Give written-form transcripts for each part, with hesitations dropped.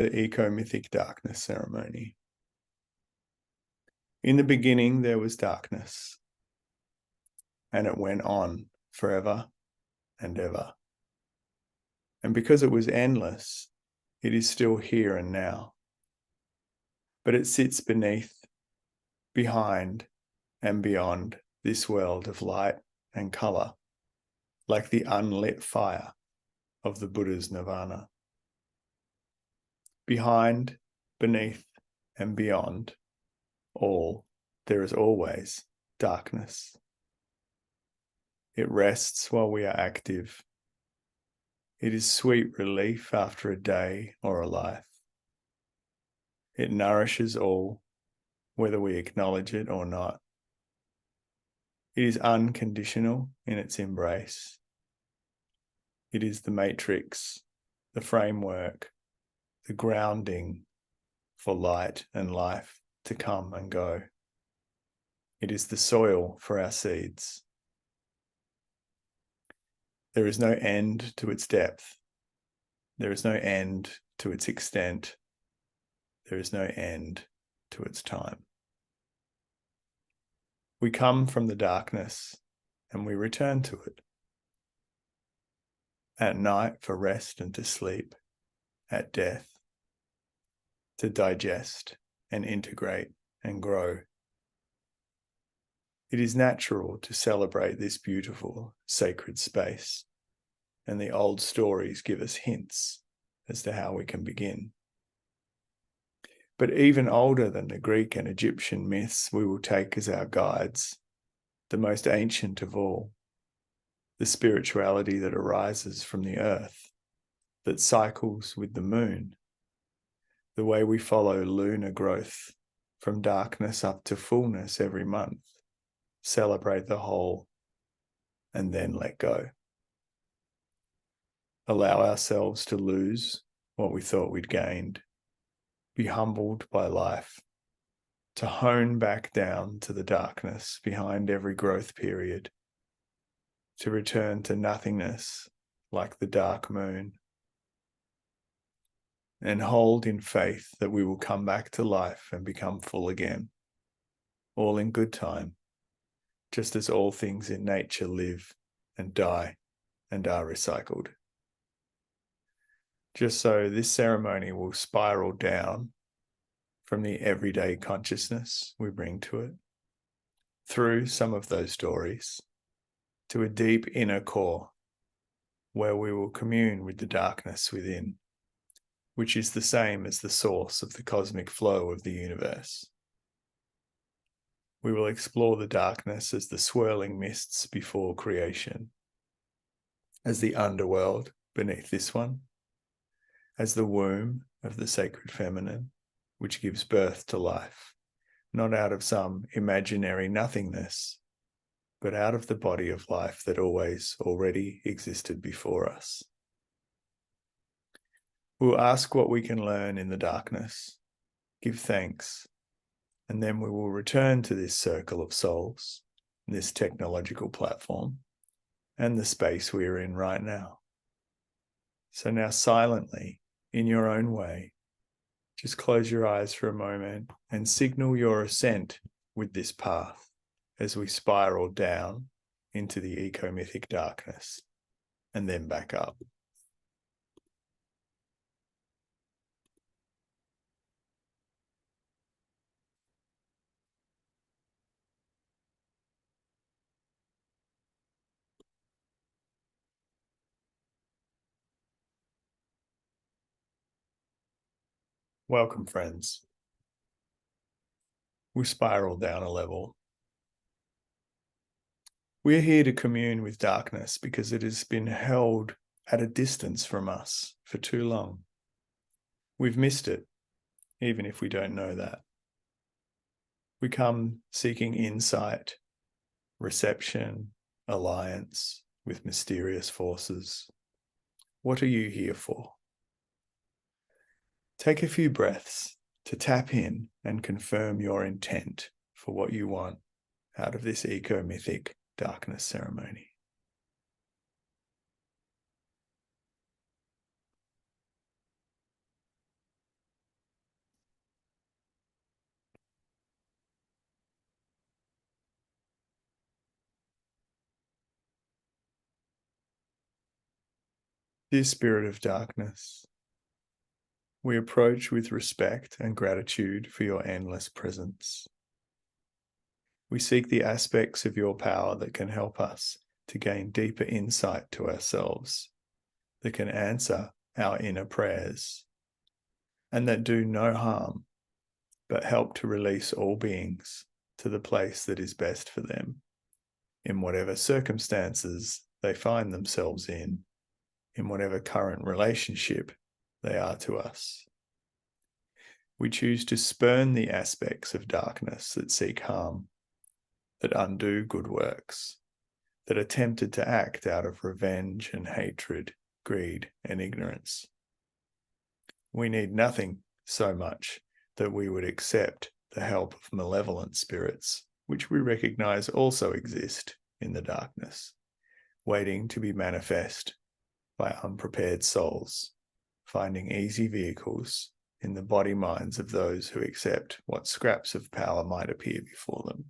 the Ecomythic darkness ceremony. In the beginning, there was darkness, and it went on forever and ever. And because it was endless, it is still here and now. But it sits beneath, behind, and beyond this world of light and color, like the unlit fire of the Buddha's nirvana. Behind, beneath, and beyond all, there is always darkness. It rests while we are active. It is sweet relief after a day or a life. It nourishes all, whether we acknowledge it or not. It is unconditional in its embrace. It is the matrix, the framework, the grounding for light and life to come and go. It is the soil for our seeds. There is no end to its depth. There is no end to its extent. There is no end to its time. We come from the darkness and we return to it. At night for rest and to sleep. At death to digest and integrate and grow. It is natural to celebrate this beautiful, sacred space, and the old stories give us hints as to how we can begin. But even older than the Greek and Egyptian myths, we will take as our guides the most ancient of all, the spirituality that arises from the earth, that cycles with the moon, the way we follow lunar growth from darkness up to fullness every month, celebrate the whole, and then let go. Allow ourselves to lose what we thought we'd gained, be humbled by life, to hone back down to the darkness behind every growth period, to return to nothingness like the dark moon, and hold in faith that we will come back to life and become full again, all in good time, just as all things in nature live and die and are recycled. Just so this ceremony will spiral down from the everyday consciousness we bring to it, through some of those stories, to a deep inner core where we will commune with the darkness within, which is the same as the source of the cosmic flow of the universe. We will explore the darkness as the swirling mists before creation, as the underworld beneath this one, as the womb of the sacred feminine, which gives birth to life, not out of some imaginary nothingness, but out of the body of life that always already existed before us. We'll ask what we can learn in the darkness, give thanks, and then we will return to this circle of souls, this technological platform, and the space we are in right now. So now silently, in your own way, just close your eyes for a moment and signal your ascent with this path as we spiral down into the ecomythic darkness and then back up. Welcome, friends. We spiral down a level. We're here to commune with darkness because it has been held at a distance from us for too long. We've missed it, even if we don't know that. We come seeking insight, reception, alliance with mysterious forces. What are you here for? Take a few breaths to tap in and confirm your intent for what you want out of this ecomythic darkness ceremony. Dear Spirit of Darkness, we approach with respect and gratitude for your endless presence. We seek the aspects of your power that can help us to gain deeper insight to ourselves, that can answer our inner prayers, and that do no harm, but help to release all beings to the place that is best for them, in whatever circumstances they find themselves in whatever current relationship they are to us. We choose to spurn the aspects of darkness that seek harm, that undo good works, that are tempted to act out of revenge and hatred, greed and ignorance. We need nothing so much that we would accept the help of malevolent spirits, which we recognize also exist in the darkness, waiting to be manifest by unprepared souls, finding easy vehicles in the body minds of those who accept what scraps of power might appear before them,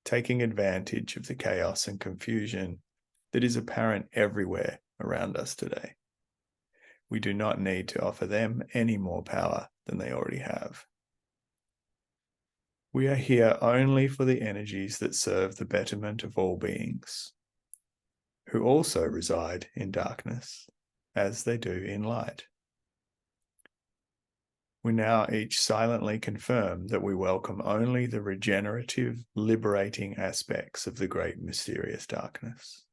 taking advantage of the chaos and confusion that is apparent everywhere around us today. We do not need to offer them any more power than they already have. We are here only for the energies that serve the betterment of all beings, who also reside in darkness, as they do in light. We now each silently confirm that we welcome only the regenerative, liberating aspects of the great mysterious darkness.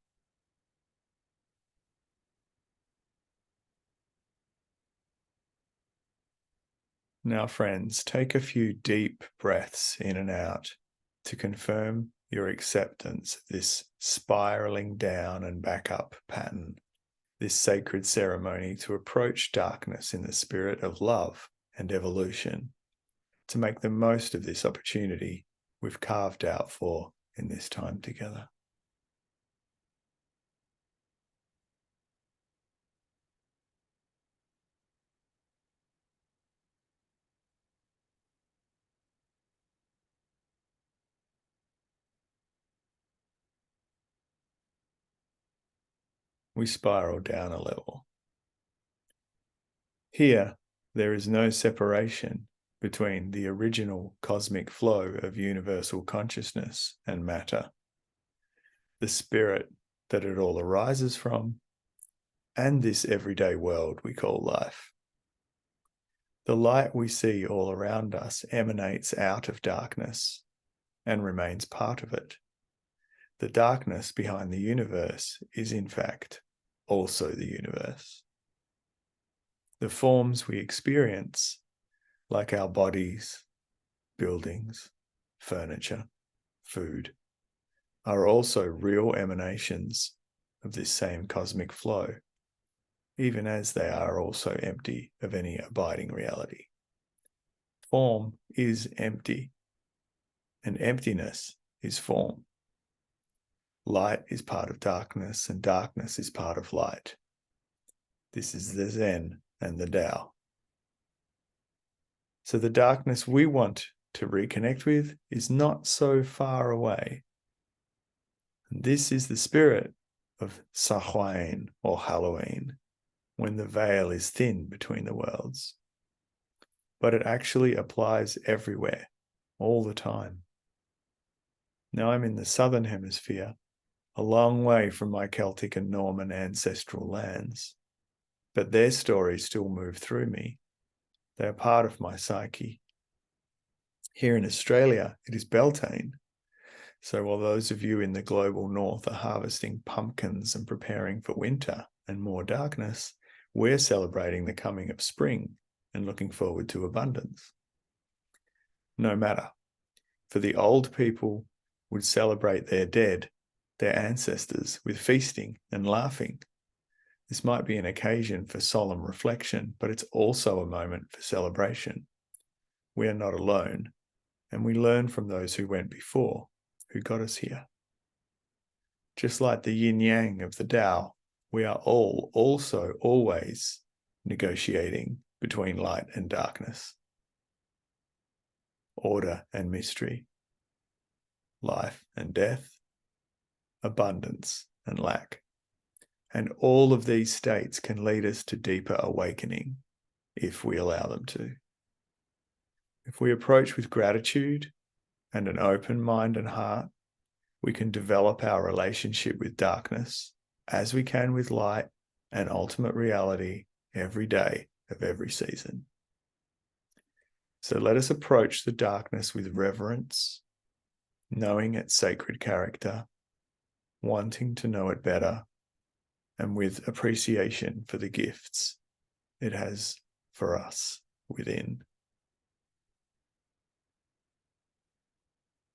Now, friends, take a few deep breaths in and out to confirm your acceptance of this spiraling down and back up pattern, this sacred ceremony to approach darkness in the spirit of love and evolution, to make the most of this opportunity we've carved out for in this time together. We spiral down a level. Here, there is no separation between the original cosmic flow of universal consciousness and matter, the spirit that it all arises from, and this everyday world we call life. The light we see all around us emanates out of darkness and remains part of it. The darkness behind the universe is, in fact, also the universe. The forms we experience, like our bodies, buildings, furniture, food, are also real emanations of this same cosmic flow, even as they are also empty of any abiding reality. Form is empty, and emptiness is form. Light is part of darkness, and darkness is part of light. This is the Zen and the Tao. So the darkness we want to reconnect with is not so far away. And this is the spirit of Samhain or Halloween, when the veil is thin between the worlds. But it actually applies everywhere, all the time. Now I'm in the southern hemisphere, a long way from my Celtic and Norman ancestral lands, but their stories still move through me. They are part of my psyche. Here in Australia, it is Beltane. So while those of you in the global north are harvesting pumpkins and preparing for winter and more darkness, we're celebrating the coming of spring and looking forward to abundance. No matter, for the old people would celebrate their dead, their ancestors, with feasting and laughing. This might be an occasion for solemn reflection, but it's also a moment for celebration. We are not alone, and we learn from those who went before, who got us here. Just like the yin-yang of the Tao, we are all also always negotiating between light and darkness, order and mystery, life and death, abundance and lack. And all of these states can lead us to deeper awakening if we allow them to. If we approach with gratitude and an open mind and heart, we can develop our relationship with darkness as we can with light and ultimate reality every day of every season. So let us approach the darkness with reverence, knowing its sacred character, wanting to know it better, and with appreciation for the gifts it has for us within.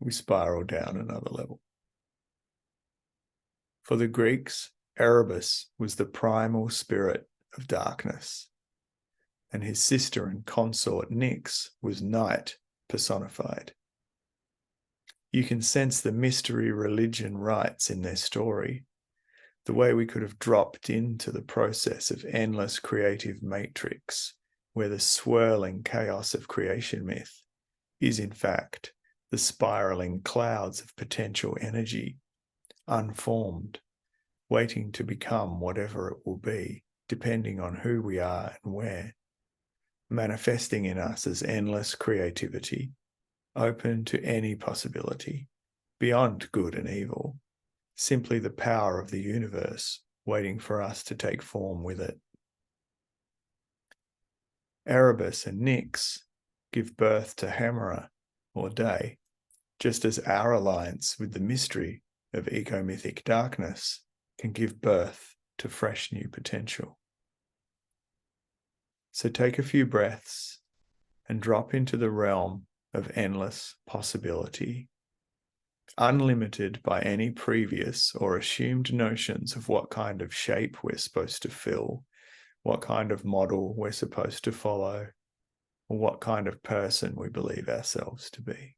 We spiral down another level. For the Greeks, Erebus was the primal spirit of darkness, and his sister and consort Nyx was night personified. You can sense the mystery religion writes in their story, the way we could have dropped into the process of endless creative matrix, where the swirling chaos of creation myth is in fact the spiraling clouds of potential energy, unformed, waiting to become whatever it will be, depending on who we are and where, manifesting in us as endless creativity, open to any possibility, beyond good and evil, simply the power of the universe waiting for us to take form with it. Erebus and Nyx give birth to Hemera, or day, just as our alliance with the mystery of ecomythic darkness can give birth to fresh new potential. So take a few breaths and drop into the realm of endless possibility, unlimited by any previous or assumed notions of what kind of shape we're supposed to fill, what kind of model we're supposed to follow, or what kind of person we believe ourselves to be.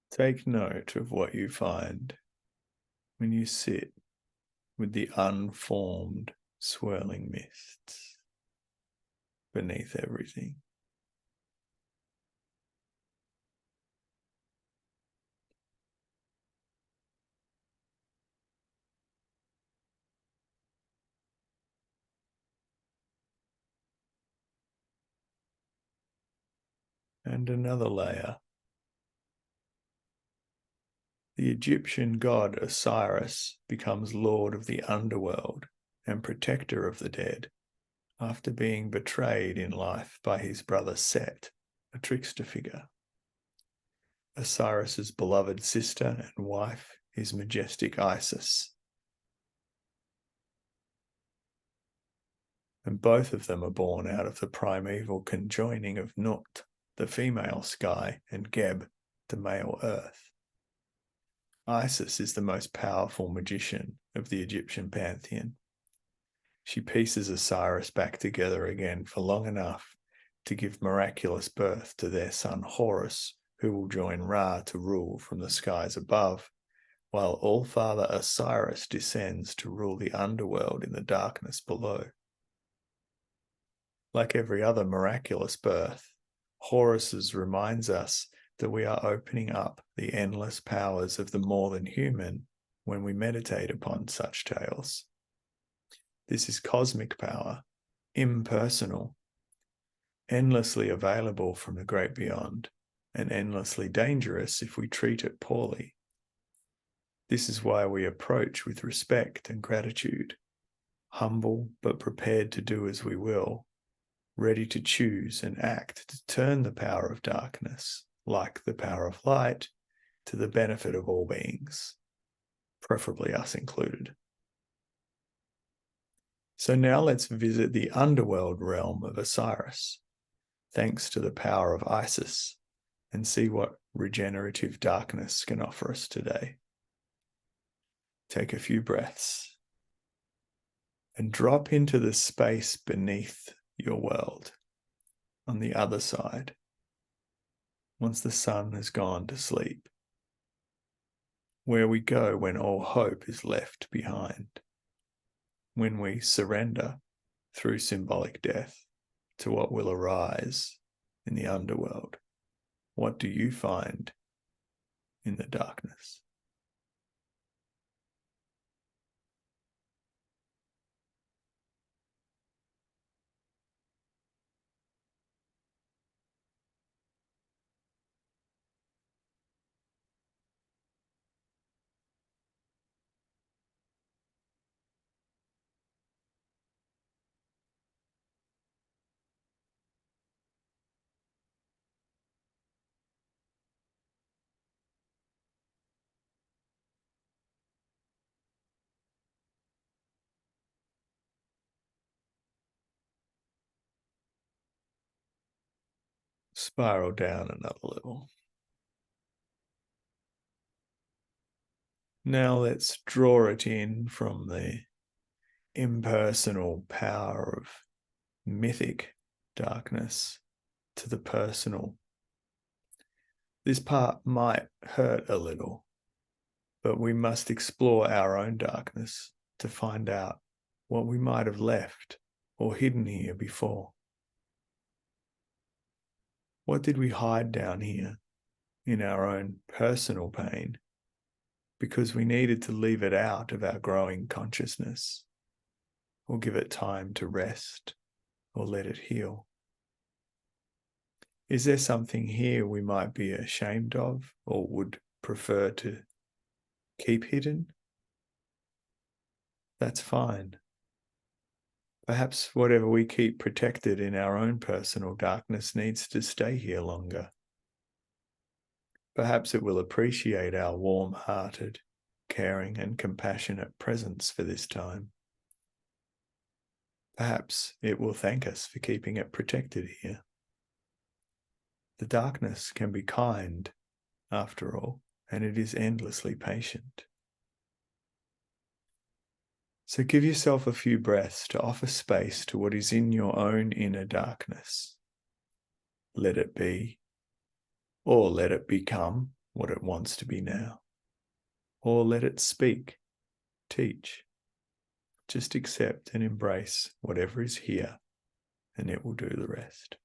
Take note of what you find when you sit with the unformed, swirling mists beneath everything. And another layer. The Egyptian god Osiris becomes lord of the underworld and protector of the dead after being betrayed in life by his brother Set, a trickster figure. Osiris's beloved sister and wife is majestic Isis, and both of them are born out of the primeval conjoining of Nut, the female sky, and Geb, the male earth. Isis is the most powerful magician of the Egyptian pantheon. She pieces Osiris back together again for long enough to give miraculous birth to their son Horus, who will join Ra to rule from the skies above, while All-Father Osiris descends to rule the underworld in the darkness below. Like every other miraculous birth, Horus's reminds us that we are opening up the endless powers of the more than human when we meditate upon such tales. This is cosmic power, impersonal, endlessly available from the great beyond, and endlessly dangerous if we treat it poorly. This is why we approach with respect and gratitude, humble but prepared to do as we will, ready to choose and act to turn the power of darkness, like the power of light, to the benefit of all beings, preferably us included. So now let's visit the underworld realm of Osiris, thanks to the power of Isis, and see what regenerative darkness can offer us today. Take a few breaths and drop into the space beneath your world on the other side, once the sun has gone to sleep, where we go when all hope is left behind, when we surrender through symbolic death to what will arise in the underworld. What do you find in the darkness? Spiral down another level. Now let's draw it in from the impersonal power of mythic darkness to the personal. This part might hurt a little, but we must explore our own darkness to find out what we might have left or hidden here before. What did we hide down here in our own personal pain because we needed to leave it out of our growing consciousness, or give it time to rest, or let it heal? Is there something here we might be ashamed of or would prefer to keep hidden? That's fine. Perhaps whatever we keep protected in our own personal darkness needs to stay here longer. Perhaps it will appreciate our warm-hearted, caring and compassionate presence for this time. Perhaps it will thank us for keeping it protected here. The darkness can be kind, after all, and it is endlessly patient. So give yourself a few breaths to offer space to what is in your own inner darkness. Let it be, or let it become what it wants to be now, or let it speak, teach. Just accept and embrace whatever is here, and it will do the rest.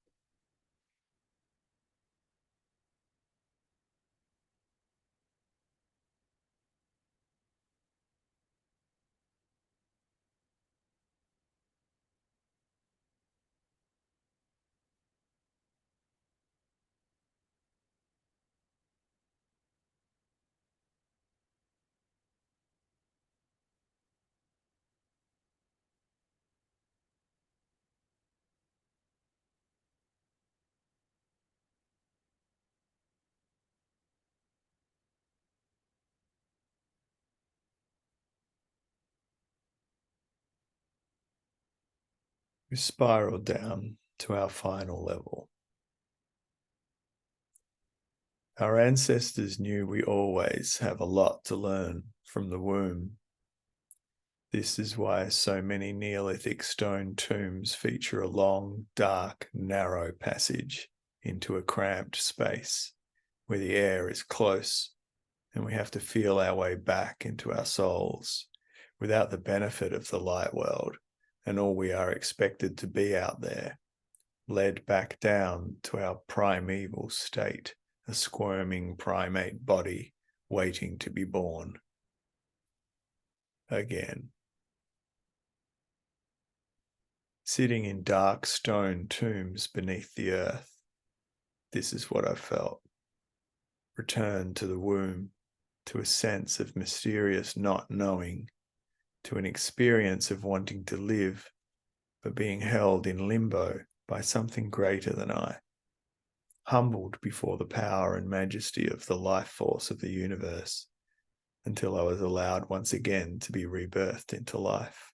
We spiral down to our final level. Our ancestors knew we always have a lot to learn from the womb. This is why so many Neolithic stone tombs feature a long, dark, narrow passage into a cramped space where the air is close and we have to feel our way back into our souls without the benefit of the light world and all we are expected to be out there, led back down to our primeval state, a squirming primate body waiting to be born again. Sitting in dark stone tombs beneath the earth, this is what I felt. Return to the womb, to a sense of mysterious not knowing, to an experience of wanting to live, but being held in limbo by something greater than I, humbled before the power and majesty of the life force of the universe, until I was allowed once again to be rebirthed into life.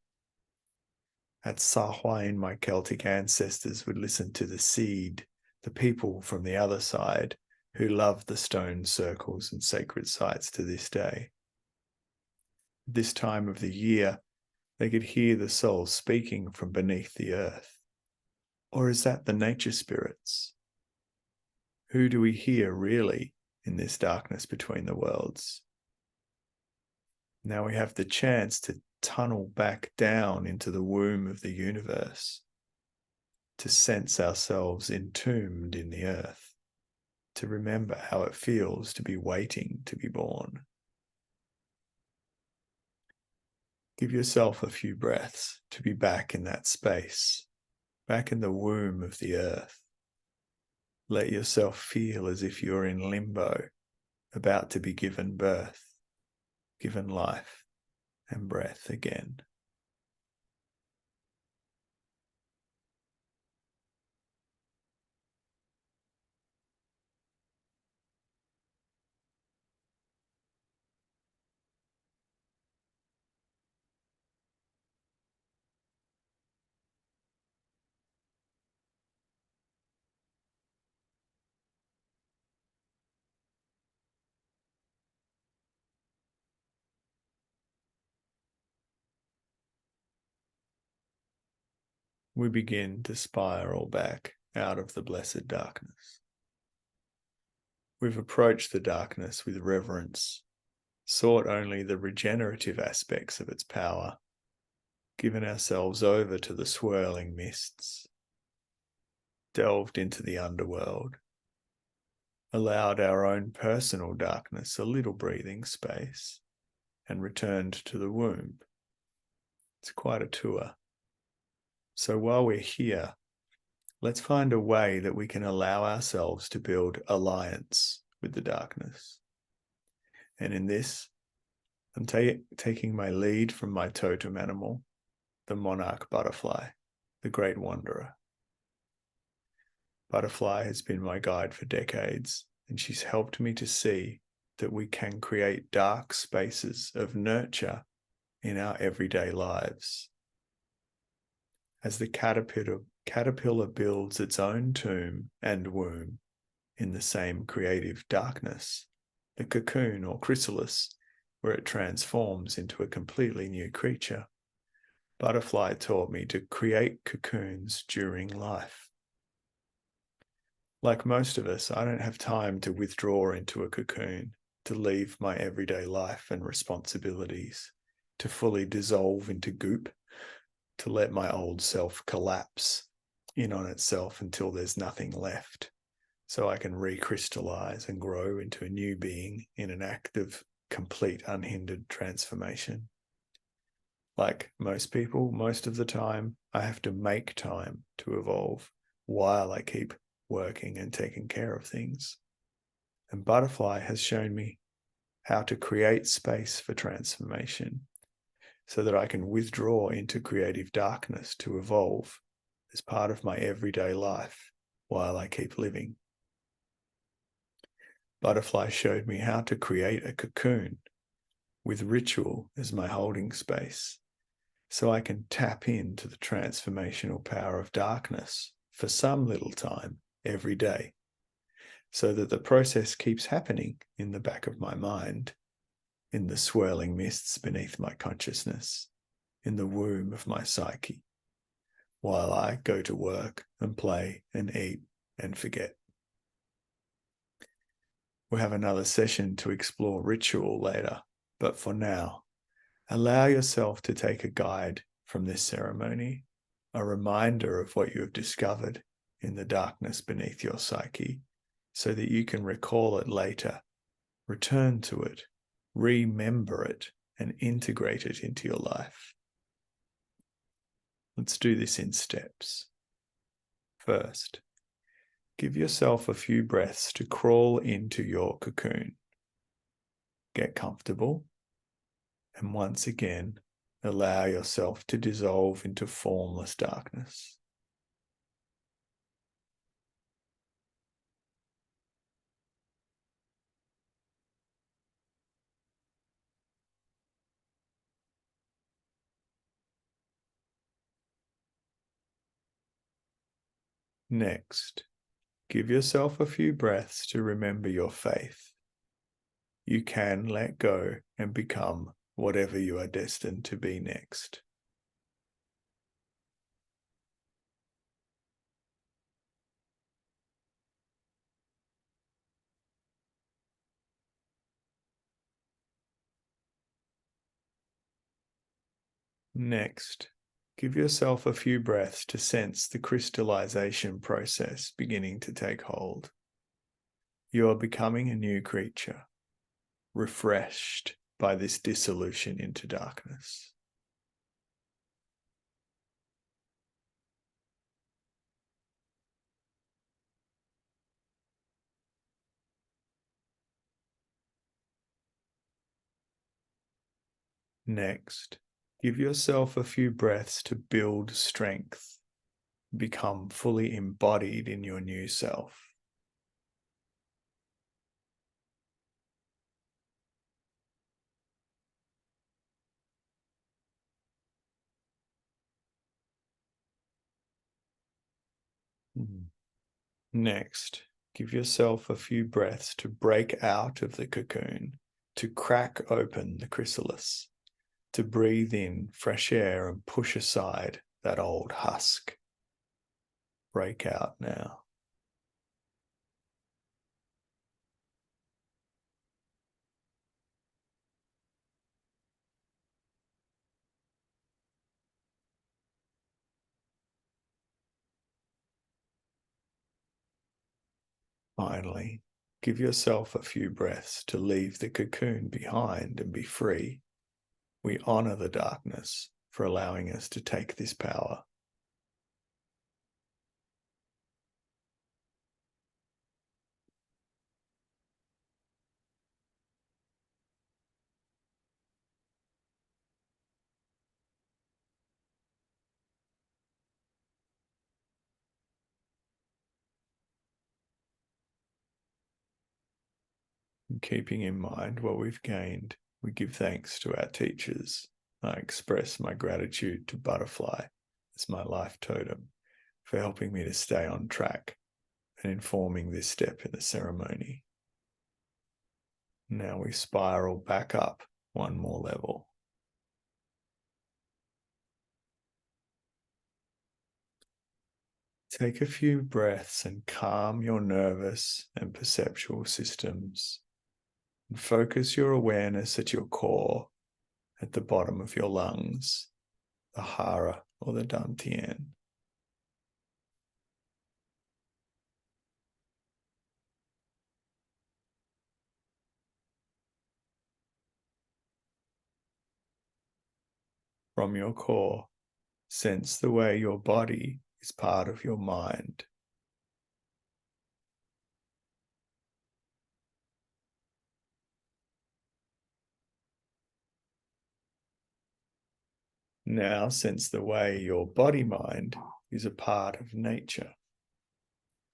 At Samhain, my Celtic ancestors would listen to the seed, the people from the other side, who love the stone circles and sacred sites to this day. This time of the year, they could hear the souls speaking from beneath the earth. Or is that the nature spirits? Who do we hear really in this darkness between the worlds? Now we have the chance to tunnel back down into the womb of the universe, to sense ourselves entombed in the earth, to remember how it feels to be waiting to be born. Give yourself a few breaths to be back in that space, back in the womb of the earth. Let yourself feel as if you're in limbo, about to be given birth, given life and breath again. We begin to spiral back out of the blessed darkness. We've approached the darkness with reverence, sought only the regenerative aspects of its power, given ourselves over to the swirling mists, delved into the underworld, allowed our own personal darkness a little breathing space, and returned to the womb. It's quite a tour. So while we're here, let's find a way that we can allow ourselves to build alliance with the darkness. And in this, I'm taking my lead from my totem animal, the monarch butterfly, the great wanderer. Butterfly has been my guide for decades, and she's helped me to see that we can create dark spaces of nurture in our everyday lives. As the caterpillar builds its own tomb and womb in the same creative darkness, the cocoon or chrysalis, where it transforms into a completely new creature, Butterfly taught me to create cocoons during life. Like most of us, I don't have time to withdraw into a cocoon, to leave my everyday life and responsibilities, to fully dissolve into goop, to let my old self collapse in on itself until there's nothing left, so I can recrystallize and grow into a new being in an act of complete unhindered transformation. Like most people, most of the time, I have to make time to evolve while I keep working and taking care of things. And Butterfly has shown me how to create space for transformation so that I can withdraw into creative darkness to evolve as part of my everyday life while I keep living. Butterfly showed me how to create a cocoon with ritual as my holding space, so I can tap into the transformational power of darkness for some little time every day, so that the process keeps happening in the back of my mind, in the swirling mists beneath my consciousness, in the womb of my psyche, while I go to work and play and eat and forget. We'll have another session to explore ritual later, but for now, allow yourself to take a guide from this ceremony, a reminder of what you have discovered in the darkness beneath your psyche, so that you can recall it later, return to it, remember it, and integrate it into your life. Let's do this in steps. First, give yourself a few breaths to crawl into your cocoon. Get comfortable, and once again, allow yourself to dissolve into formless darkness. Next, give yourself a few breaths to remember your faith. You can let go and become whatever you are destined to be next. Next, give yourself a few breaths to sense the crystallization process beginning to take hold. You are becoming a new creature, refreshed by this dissolution into darkness. Next, give yourself a few breaths to build strength, become fully embodied in your new self. Next, give yourself a few breaths to break out of the cocoon, to crack open the chrysalis, to breathe in fresh air and push aside that old husk. Break out now. Finally, give yourself a few breaths to leave the cocoon behind and be free. We honor the darkness for allowing us to take this power. And keeping in mind what we've gained, we give thanks to our teachers. I express my gratitude to Butterfly as my life totem for helping me to stay on track and informing this step in the ceremony. Now we spiral back up one more level. Take a few breaths and calm your nervous and perceptual systems. And focus your awareness at your core, at the bottom of your lungs, the hara or the dantian. From your core, sense the way your body is part of your mind. Now sense the way your body-mind is a part of nature.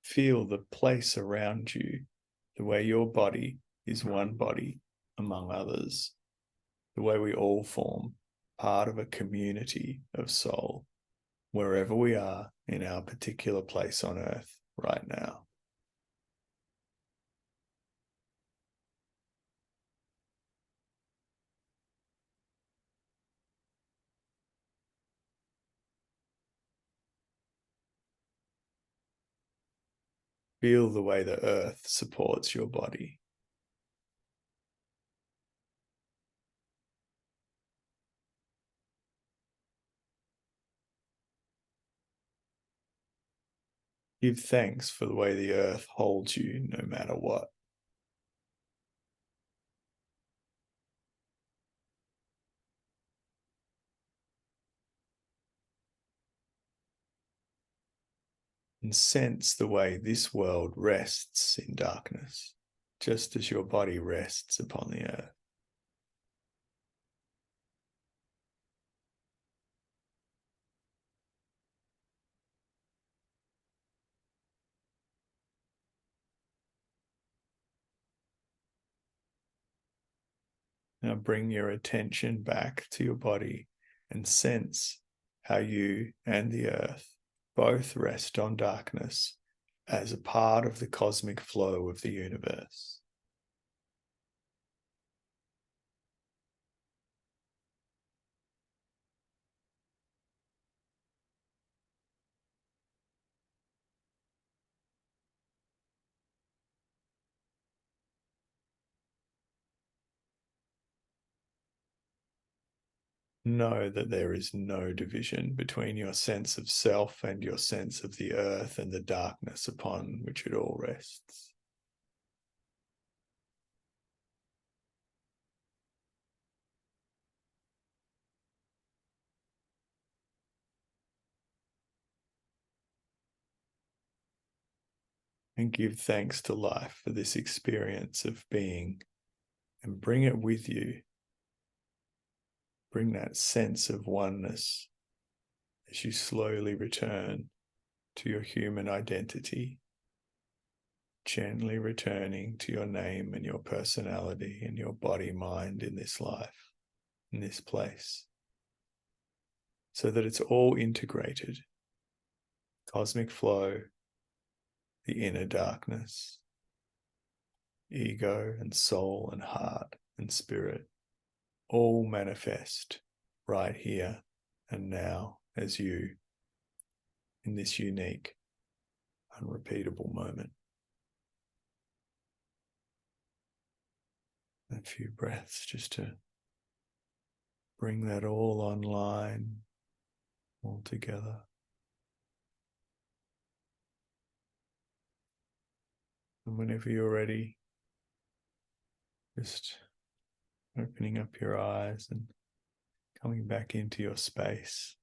Feel the place around you, the way your body is one body among others, the way we all form part of a community of soul, wherever we are in our particular place on earth right now. Feel the way the earth supports your body. Give thanks for the way the earth holds you no matter what. And sense the way this world rests in darkness, just as your body rests upon the earth. Now bring your attention back to your body and sense how you and the earth both rest on darkness as a part of the cosmic flow of the universe. Know that there is no division between your sense of self and your sense of the earth and the darkness upon which it all rests. And give thanks to life for this experience of being, and bring it with you. Bring that sense of oneness as you slowly return to your human identity, gently returning to your name and your personality and your body, mind in this life, in this place, so that it's all integrated. Cosmic flow, the inner darkness, ego and soul and heart and spirit, all manifest right here and now as you in this unique, unrepeatable moment. A few breaths just to bring that all online, all together. And whenever you're ready, just opening up your eyes and coming back into your space.